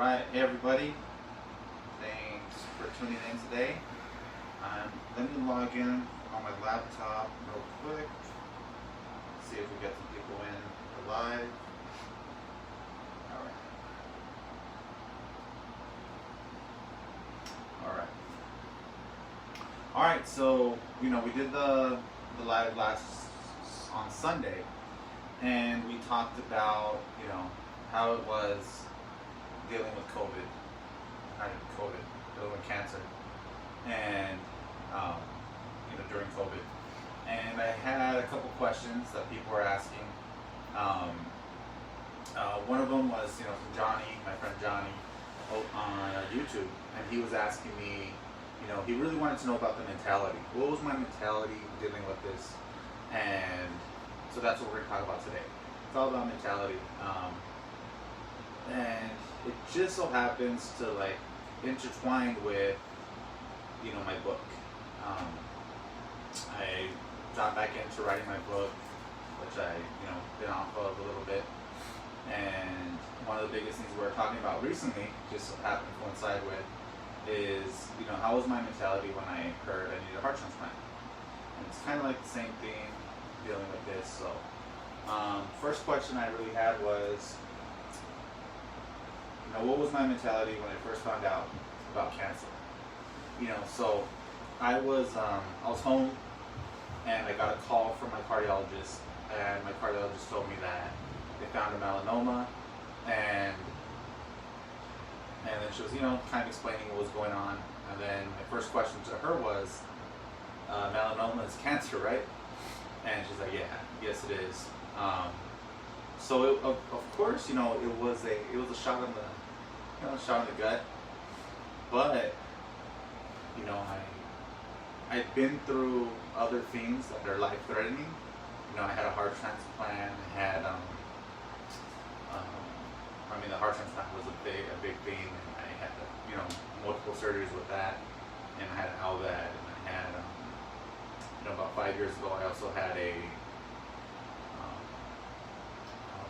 Alright, hey everybody. Thanks for tuning in today. Let me log in on my laptop real quick. See if we get some people in live. Alright. Alright. Alright, so we did the live last on Sunday, and we talked about, how it was dealing with dealing with cancer, and during COVID. And I had a couple questions that people were asking. One of them was, from Johnny, my friend Johnny, on YouTube, and he was asking me, he really wanted to know about the mentality. What was my mentality dealing with this? And so that's what we're going to talk about today. It's all about mentality. And it just so happens to intertwine with my book. I got back into writing my book, which I been off of a little bit, and one of the biggest things we're talking about recently, just so happened to coincide with, is how was my mentality when I heard I needed a heart transplant. And it's kind of like the same thing dealing with this. So first question I really had was, what was my mentality when I first found out about cancer? So I was home, and I got a call from my cardiologist, and my cardiologist told me that they found a melanoma, and then she was, kind of explaining what was going on. And then my first question to her was, melanoma is cancer, right? And she's like, yeah, yes it is. So of course, it was a shot in the gut. But I've been through other things that are life-threatening. I had a heart transplant. I had the heart transplant was a big thing. And I had multiple surgeries with that, and I had an LVAD, and I had about 5 years ago I also had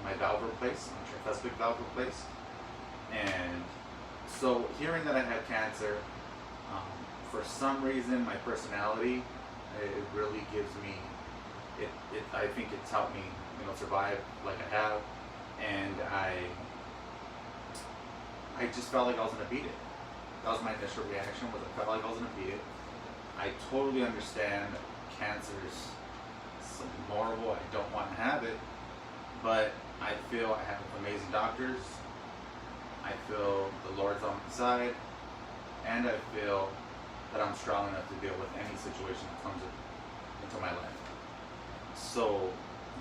my valve replaced, my tricuspid valve replaced. And so hearing that I had cancer, for some reason my personality, it really gives me, I think it's helped me survive like I have. And I just felt like I was going to beat it. That was my initial reaction, was I felt like I was going to beat it. I totally understand cancer's something horrible. I don't want to have it, but I feel I have amazing doctors. I feel the Lord's on my side, and I feel that I'm strong enough to deal with any situation that comes into my life. So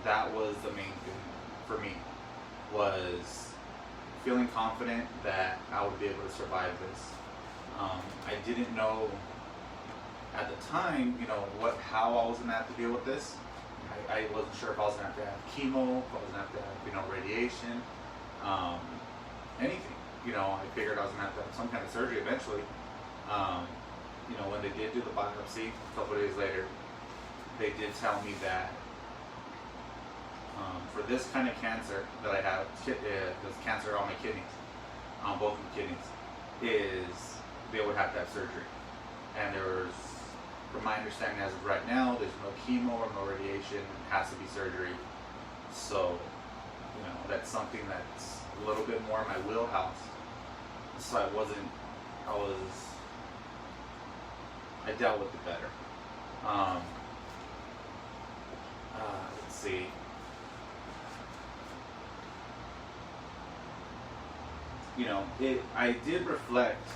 that was the main thing for me, was feeling confident that I would be able to survive this. I didn't know at the time, how I was going to have to deal with this. I wasn't sure if I was going to have to have chemo, if I was going to have radiation, anything. I figured I was going to have some kind of surgery eventually. When they did do the biopsy a couple of days later, they did tell me that for this kind of cancer that I have, this cancer on my kidneys, on both of my kidneys, is they would have to have surgery. And from my understanding as of right now, there's no chemo or no radiation. It has to be surgery. So, that's something that's a little bit more in my wheelhouse. So I dealt with it better. Let's see. I did reflect,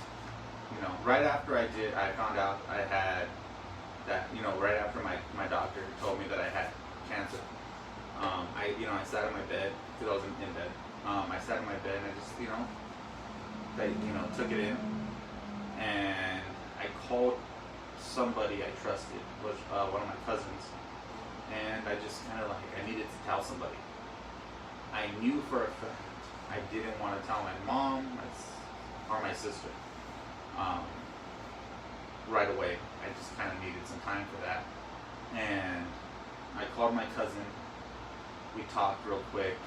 right after I found out I had that, right after my doctor told me that I had cancer. I sat in my bed, because I was in bed. I sat in my bed, and I just, took it in, and I called somebody I trusted, was one of my cousins, and I just kind of I needed to tell somebody. I knew for a fact I didn't want to tell my mom or my sister right away. I just kind of needed some time for that, and I called my cousin. We talked real quick,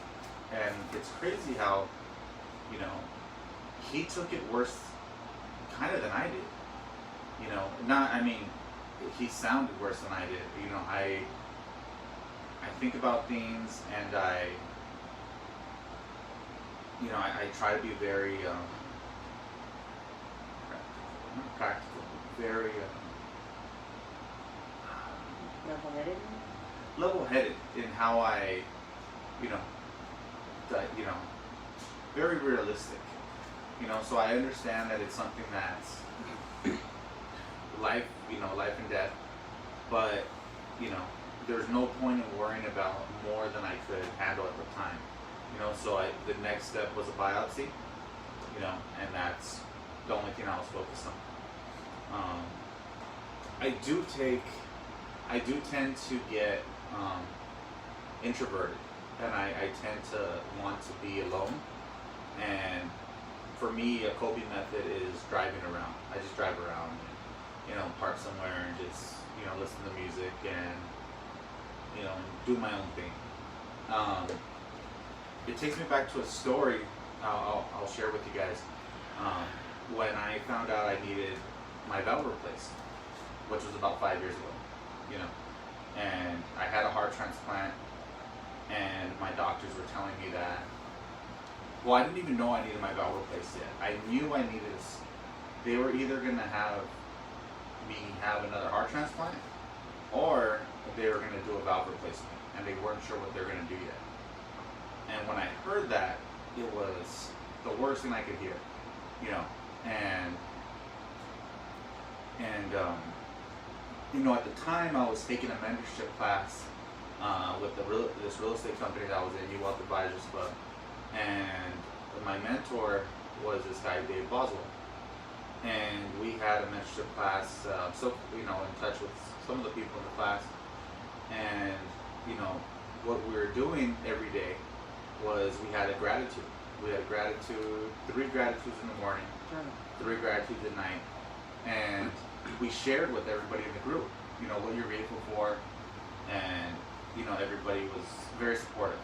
and it's crazy how he took it worse, kind of than I did. You know, not. I mean, he sounded worse than I did. You know, I think about things, and I try to be very practical, very Level-headed. level-headed in how I, you know, very realistic. You know, so I understand that it's something that's life, life and death. But, there's no point in worrying about more than I could handle at the time. So the next step was a biopsy, and that's the only thing I was focused on. I do tend to get introverted, and I tend to want to be alone. And for me, a coping method is driving around. I just drive around and, park somewhere and just, listen to music and, do my own thing. It takes me back to a story I'll share with you guys. When I found out I needed my valve replaced, which was about 5 years ago, and I had a heart transplant, and my doctors were telling me that, well, I didn't even know I needed my valve replaced yet. I knew I needed this. They were either going to have me have another heart transplant, or they were going to do a valve replacement, and they weren't sure what they were going to do yet. And when I heard that, it was the worst thing I could hear, and at the time I was taking a mentorship class with this real estate company that I was in, New Wealth Advisors Club, and my mentor was this guy, Dave Boswell, and we had a mentorship class, in touch with some of the people in the class, and what we were doing every day was we had a gratitude. We had a gratitude, 3 gratitudes in the morning, 3 gratitudes at night, and we shared with everybody in the group, what you're grateful for, and everybody was very supportive.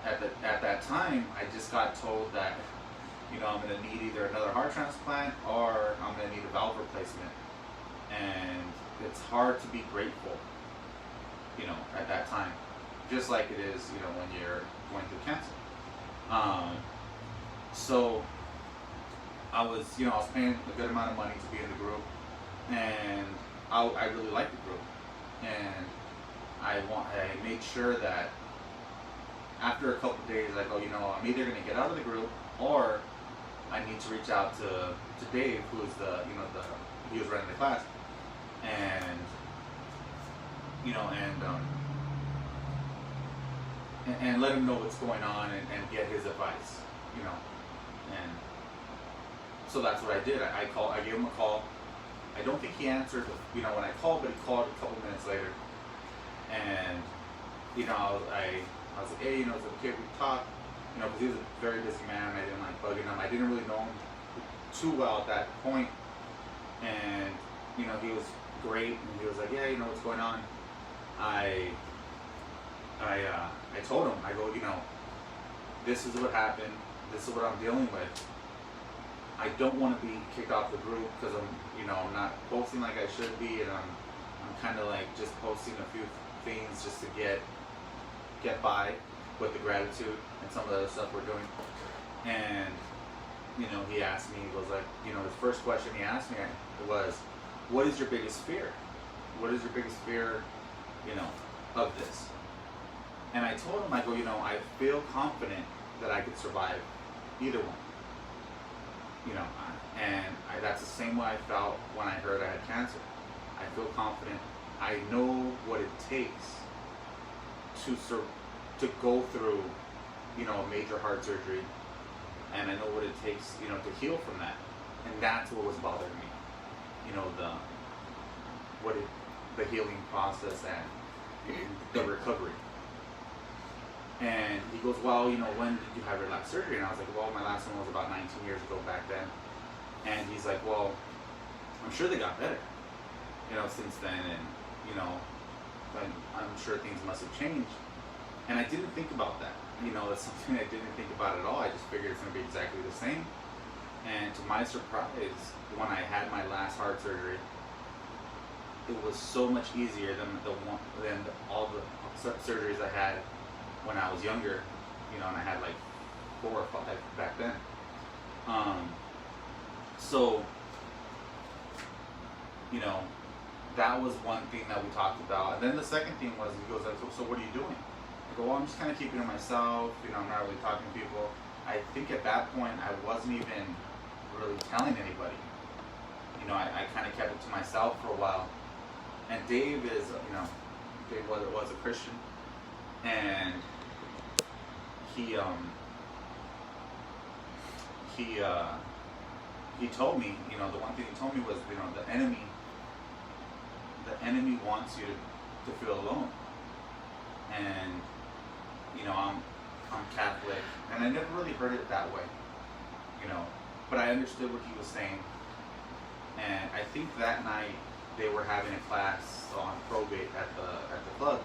At that time, I just got told that, I'm going to need either another heart transplant or I'm going to need a valve replacement, and it's hard to be grateful, at that time, just like it is, when you're going through cancer. So I was paying a good amount of money to be in the group, and I really liked the group, and I made sure that after a couple of days, I go, I'm either going to get out of the group, or I need to reach out to Dave, who's he was running the class, and and let him know what's going on and get his advice, and so that's what I did. I gave him a call. I don't think he answered, when I called, but he called a couple minutes later, and I was like, hey, it's okay if we talk, because he was a very busy man, and I didn't like bugging him. I didn't really know him too well at that point, and he was great, and he was like, yeah, what's going on. I told him, I go, this is what happened, this is what I'm dealing with. I don't want to be kicked off the group because I'm, not posting like I should be, and I'm kind of like just posting a few things just to get by with the gratitude and some of the other stuff we're doing. And he asked me, he was like, his first question he asked me was, what is your biggest fear? What is your biggest fear, of this? And I told him, I go, I feel confident that I could survive either one. That's the same way I felt when I heard I had cancer. I feel confident. I know what it takes to go through, a major heart surgery, and I know what it takes, to heal from that. And that's what was bothering me. The healing process and the recovery. And he goes, well, when did you have your last surgery? And I was like, well, my last one was about 19 years ago back then. And he's like, well, I'm sure they got better, since then. And, I'm sure things must have changed. And I didn't think about that. That's something I didn't think about at all. I just figured it's going to be exactly the same. And to my surprise, when I had my last heart surgery, it was so much easier than all the surgeries I had when I was younger. And I had like 4 or 5 back then. So, that was one thing that we talked about. And then the second thing was, he goes, so what are you doing? I go, well, I'm just kind of keeping it myself. I'm not really talking to people. I think at that point, I wasn't even really telling anybody. I kind of kept it to myself for a while. And Dave is, Dave was a Christian. And he told me, the one thing he told me was, the enemy wants you to feel alone. And, I'm Catholic, and I never really heard it that way, but I understood what he was saying. And I think that night they were having a class on probate at the club,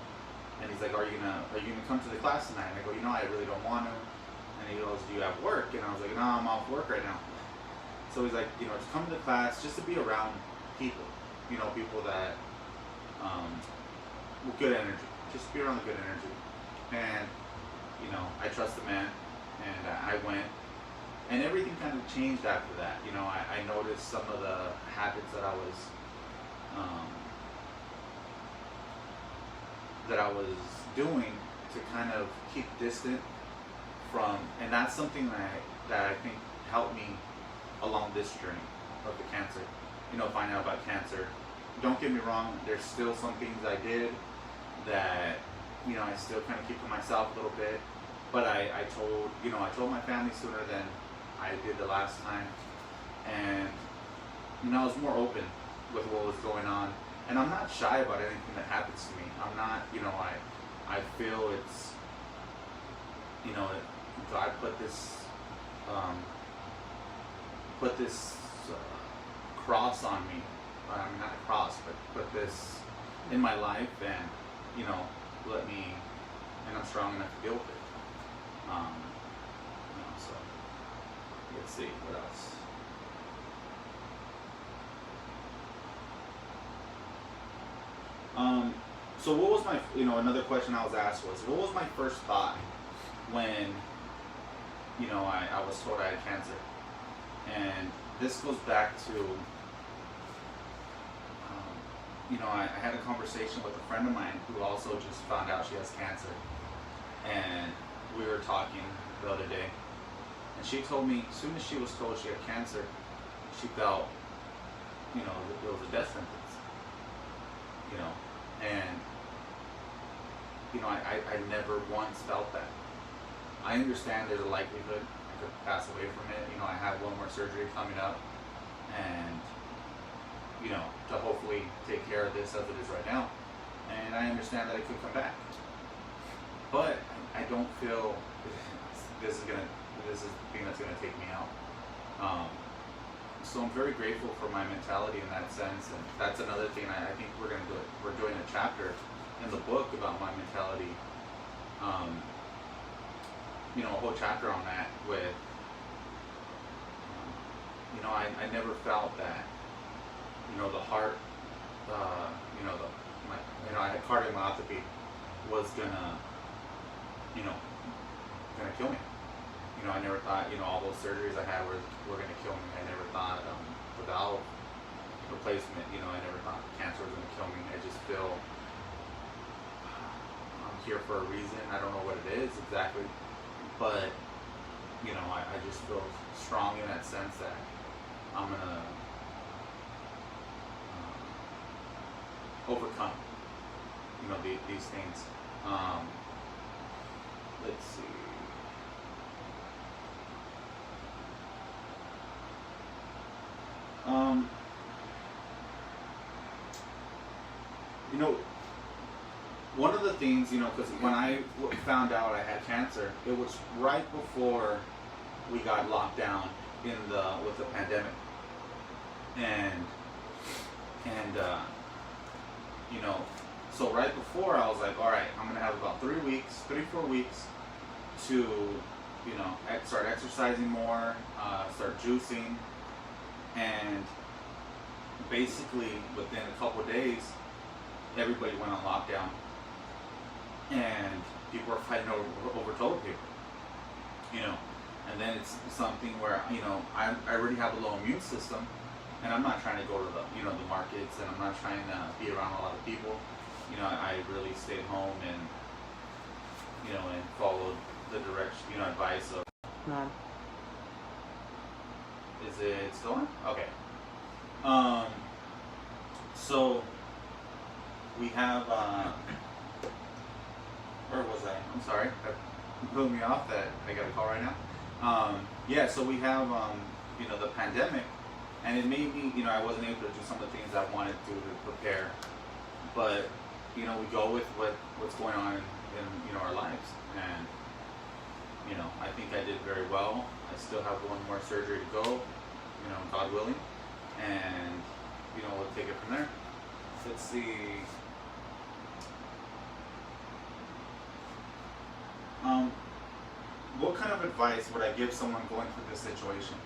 and he's like, are you gonna come to the class tonight? And I go, I really don't want to. And he goes, do you have work? And I was like, no, I'm off work right now. So he's like, just come to the class just to be around people, people that, with good energy, just be around the good energy. And, I trust the man, and I went, and everything kind of changed after that. I noticed some of the habits that I was doing to kind of keep distant from, and that's something that I think helped me along this journey of the cancer, finding out about cancer. Don't get me wrong, there's still some things I did that, I still kind of keep to myself a little bit, but I told my family sooner than I did the last time, and, I was more open with what was going on, and I'm not shy about anything that happens to me. I'm not, I feel it's, God put this cross on me. I mean, not a cross, but put this in my life, and let me, and I'm strong enough to deal with it. So let's see what else. So what was my, another question I was asked was, what was my first thought when, I was told I had cancer? And this goes back to, I had a conversation with a friend of mine who also just found out she has cancer. And we were talking the other day, and she told me as soon as she was told she had cancer, she felt, it was a death sentence, and, I never once felt that. I understand there's a likelihood I could pass away from it. I have one more surgery coming up, and, to hopefully take care of this as it is right now. And I understand that it could come back. But I don't feel this is the thing that's gonna take me out. So I'm very grateful for my mentality in that sense, and that's another thing I think we're gonna do. We're doing a chapter in the book about my mentality. A whole chapter on that with, I never felt that, the heart, I had cardiomyopathy was gonna kill me. I never thought, all those surgeries I had were gonna kill me. I never thought the valve replacement, I never thought cancer was gonna kill me. I just feel I'm here for a reason. I don't know what it is exactly, but I just feel strong in that sense that I'm gonna overcome, these things. Let's see. One of the things, because when I found out I had cancer, it was right before we got locked down with the pandemic, and So right before, I was like, all right, I'm gonna have about 4 weeks to, start exercising more, start juicing, and basically within a couple of days, everybody went on lockdown, and people were fighting over toilet paper, you know. And then it's something where, I already have a low immune system, and I'm not trying to go to the markets, and I'm not trying to be around a lot of people. I really stayed home and, and followed the direction, advice of. No. Is it still on? Okay. So we have, where was I? I'm sorry. That blew me off that I got a call right now. Yeah, so we have, the pandemic, and it made me, I wasn't able to do some of the things I wanted to prepare, but, we go with what's going on in our lives, and, I think I did very well. I still have one more surgery to go, God willing, and, we'll take it from there. Let's see. What kind of advice would I give someone going through this situation?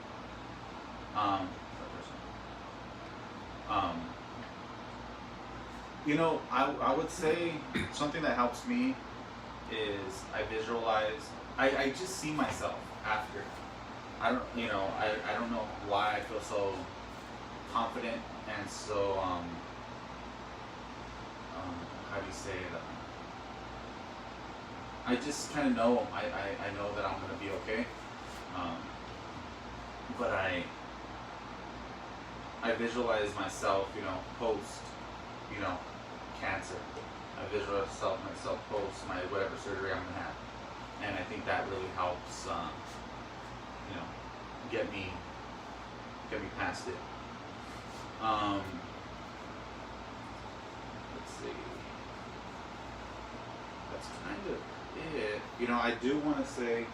I would say something that helps me is I visualize. I just see myself after. I don't know why I feel so confident and so how do you say it? I just kind of know. I know that I'm gonna be okay. But I visualize myself, post, cancer. I visualize myself post my whatever surgery I'm gonna have, and I think that really helps, get me past it. Let's see. That's kind of it. I do want to say,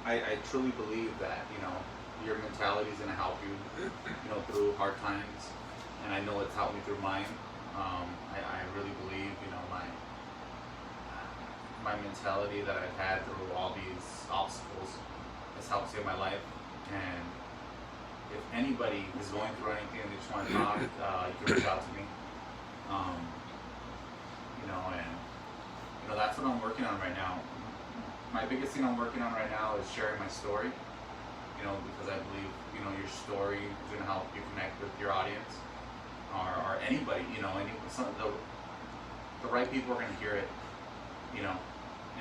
I truly believe that, your mentality is going to help you, through hard times, and I know it's helped me through mine. I really believe, my mentality that I've had through all these obstacles has helped save my life. And if anybody is going through anything and they just want to talk, you can reach out to me. And that's what I'm working on right now. My biggest thing I'm working on right now is sharing my story. Because I believe, your story is going to help you connect with your audience, or anybody, the right people are going to hear it,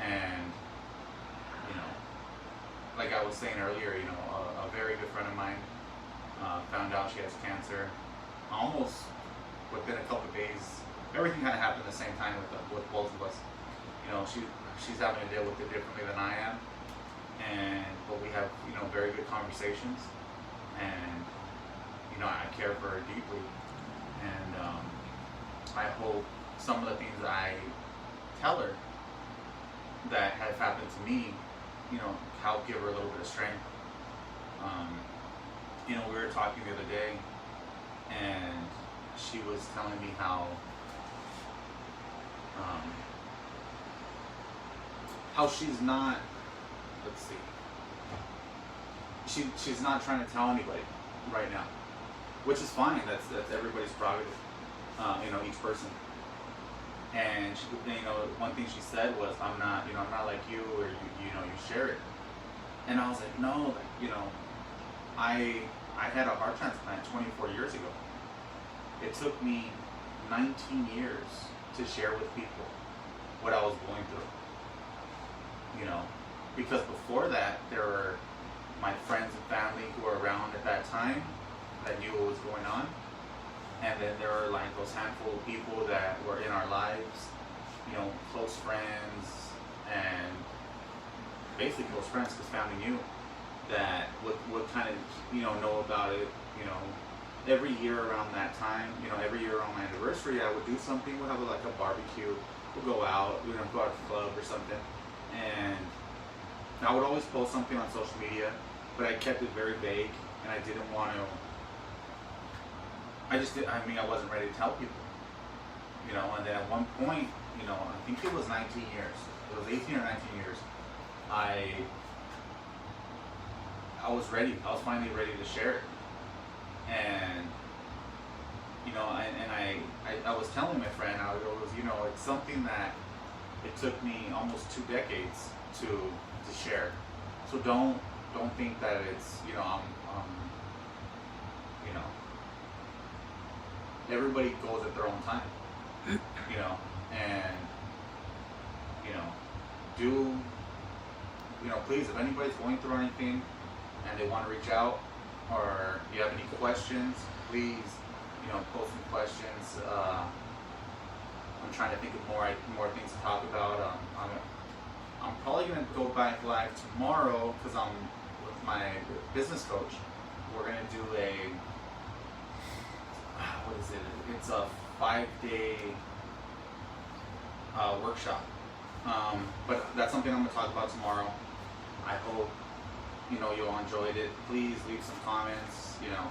and, like I was saying earlier, a very good friend of mine found out she has cancer almost within a couple of days. Everything kind of happened at the same time with both of us. She's having to deal with it differently than I am, but we have very good conversations, and I care for her deeply, and I hope some of the things that I tell her that have happened to me, help give her a little bit of strength. We were talking the other day, and she was telling me how she's not, let's see, she's not trying to tell anybody right now, which is fine. That's everybody's prerogative, each person. And she, one thing she said was, I'm not like you, or you share it. And I was like, no, I had a heart transplant 24 years ago. It took me 19 years to share with people what I was going through. Because before that, there were my friends and family who were around at that time that knew what was going on. And then there were like those handful of people that were in our lives, close friends, and basically close friends because family knew that would kind of, know about it, every year around that time, every year around my anniversary, I would do something. We'll have like a barbecue, we'll go out, go out to the club or something. And I would always post something on social media, but I kept it very vague, and I didn't want to, I wasn't ready to tell people, you know, and then at one point, you know, I think it was 19 years, it was 18 or 19 years, I was ready, I was finally ready to share it. And, you know, I was telling my friend, I was, you know, it's something that it took me almost 2 decades to share. So don't think that it's, you know, you know, everybody goes at their own time, you know, and, you know, do, you know, please, if anybody's going through anything and they want to reach out, or you have any questions, please, you know, post some questions. I'm trying to think of more things to talk about. I'm probably gonna go back live tomorrow because I'm with my business coach. We're gonna do what is it? It's a 5-day workshop. But that's something I'm gonna talk about tomorrow. I hope, you know, you all enjoyed it. Please leave some comments, you know,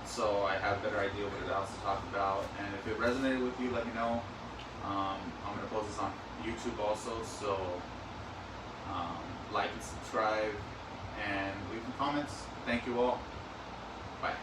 so I have a better idea what else to talk about. And if it resonated with you, let me know. I'm going to post this on YouTube also, so like and subscribe and leave some comments. Thank you all. Bye.